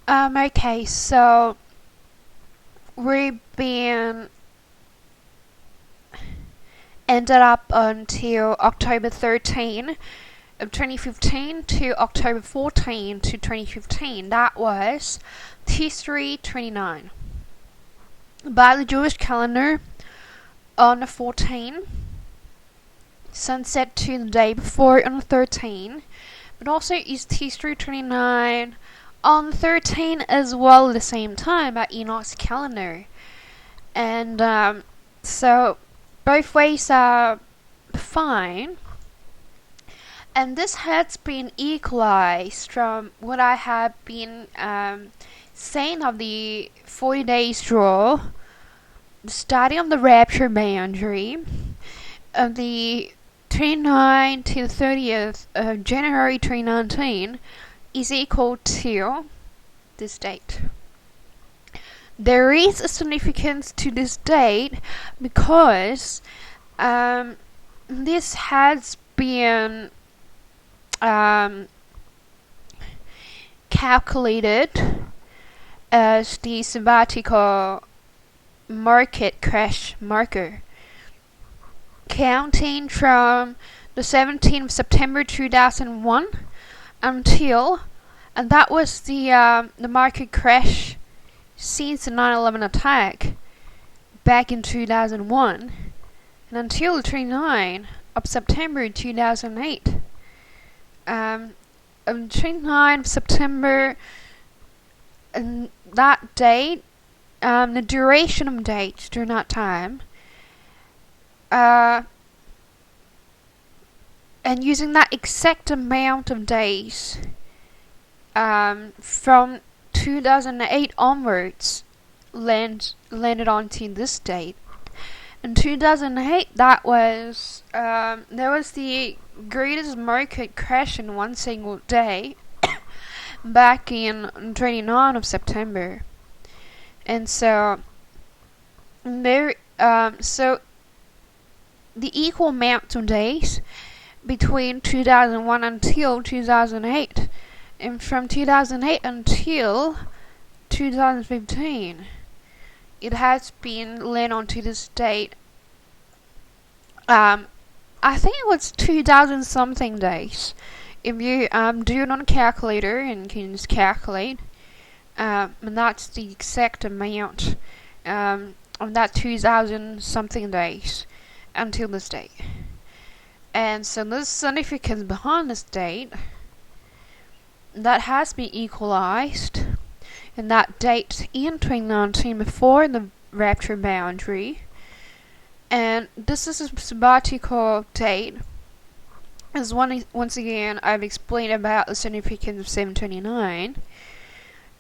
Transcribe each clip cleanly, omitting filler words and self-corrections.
Okay, so we've been ended up until October 13 of 2015 to October 14 to 2015. That was History 29. By the Jewish calendar, on the 14, sunset to the day before on the 13, but also is History 29 on the 13 as well at the same time by Enoch's calendar. And so both ways are fine. And this has been equalized from what I have been saying of the 40 days rule, the study of the Rapture boundary, of the 29th to the 30th of January 2019 is equal to this date. There is a significance to this date because this has been calculated as the Sabbatical market crash marker, counting from the 17th of September 2001 until, and that was the market crash since the 9/11 attack back in 2001, and until the 29th of September 2008. On 29th of September, and that date, the duration of dates during that time, and using that exact amount of days from 2008 onwards landed onto this date. In 2008, that was there was the greatest market crash in one single day back in 29th of September. And so there so the equal amount of days between 2001 until 2008, and from 2008 until 2015, it has been led onto this date. I think it was 2,000 something days. If you do it on a calculator and can just calculate, and that's the exact amount of that 2,000 something days until this date. And so there's significance behind this date that has been equalized, and that date in 2019 before the Rapture boundary. And this is a sabbatical date. As once again, I've explained about the significance of 729,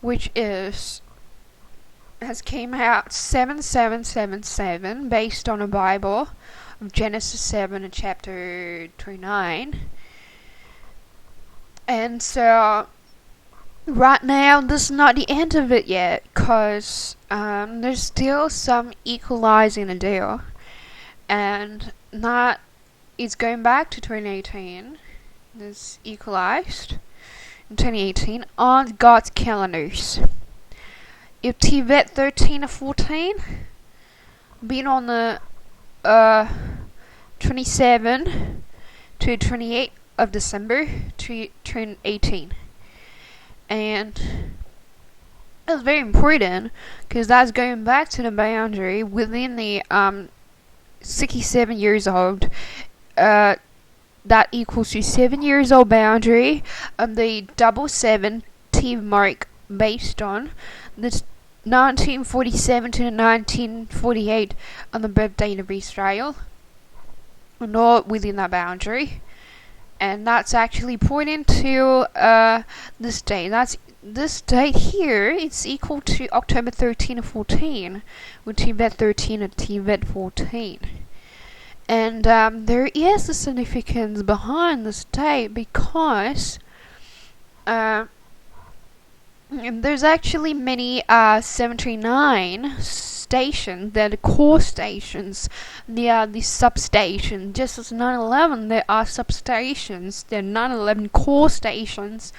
which has came out 7777 based on a Bible of Genesis 7 and chapter 29. And so right now, this is not the end of it yet, because there's still some equalizing to do. And that is going back to 2018. This equalized in 2018 on God's calendars. If Tibet 13 or 14 being on the 27 to 28 of December 2018. And that's very important because that's going back to the boundary within the 67 years old. That equals to 7 years old boundary of the 770 mark based on the 1947 to 1948 on the birth date of Israel, and all within that boundary. And that's actually pointing to this date. That's this date here. It's equal to October 13 and 14, with Tibet 13 and Tibet 14. And there is a significance behind this date because there's actually many 739 stations. They're the core stations. They are the substations. Just as 9/11, there are substations. There are 9/11 core stations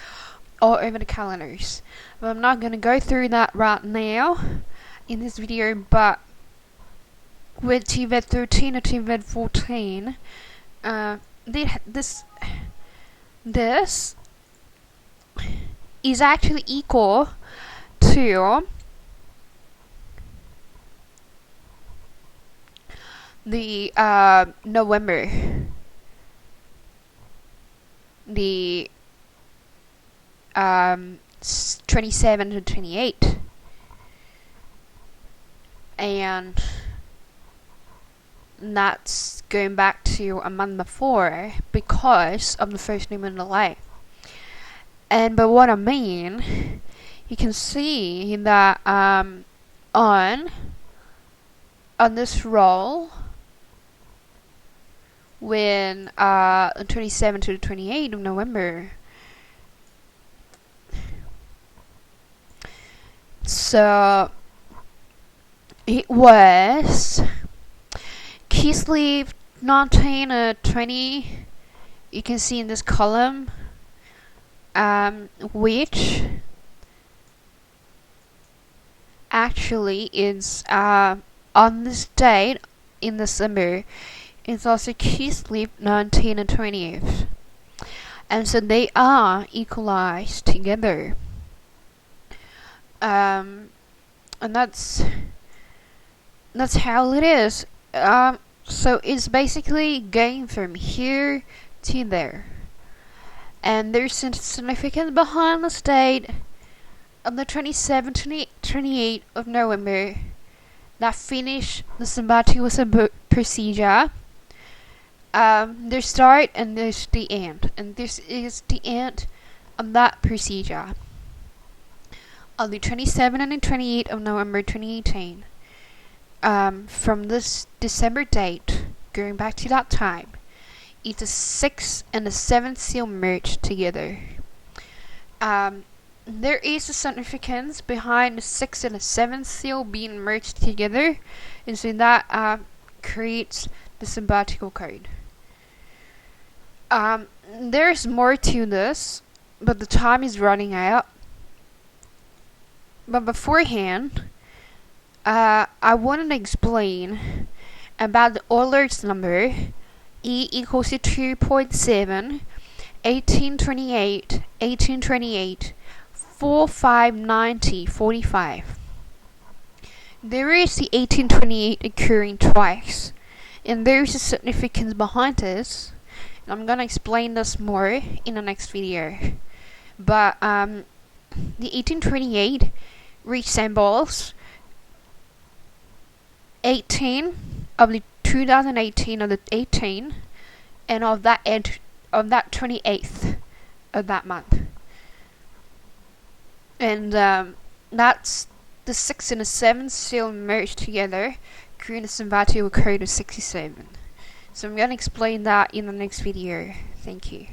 all over the calendars. But I'm not going to go through that right now in this video, but with TVED 13 or TVED 14, this is actually equal to the November, the 27 to 28, and that's going back to a month before because of the first new moon delay. And by what I mean, you can see that on this roll, when 27 to 28 of November, so it was key sleep 19 or 20. You can see in this column, which actually is on this date in December. It's also key sleep 19 and 20th, and so they are equalized together. And that's how it is. So it's basically going from here to there, and there's some significance behind the date of the 27 to 28 of November that finish the sabbatical procedure. There's start and there's the end, and this is the end of that procedure. On the 27 and the 28 of November 2018, from this December date, going back to that time, it's the 6th and the 7th seal merged together. There is a significance behind the 6th and the 7th seal being merged together, and so that creates the sabbatical code. There's more to this, but the time is running out. But beforehand, I wanted to explain about the Euler's number, E equals to 2.7, 1828, 1828, 4590, 45. There is the 1828 occurring twice, and there is a significance behind this. I'm gonna explain this more in the next video. But the 1828 resembles 18 of the 2018 of the 18, and of that 28th of that month, and that's the 6th and the 7th still merged together, creating a sabbatical code of 67. So I'm going to explain that in the next video. Thank you.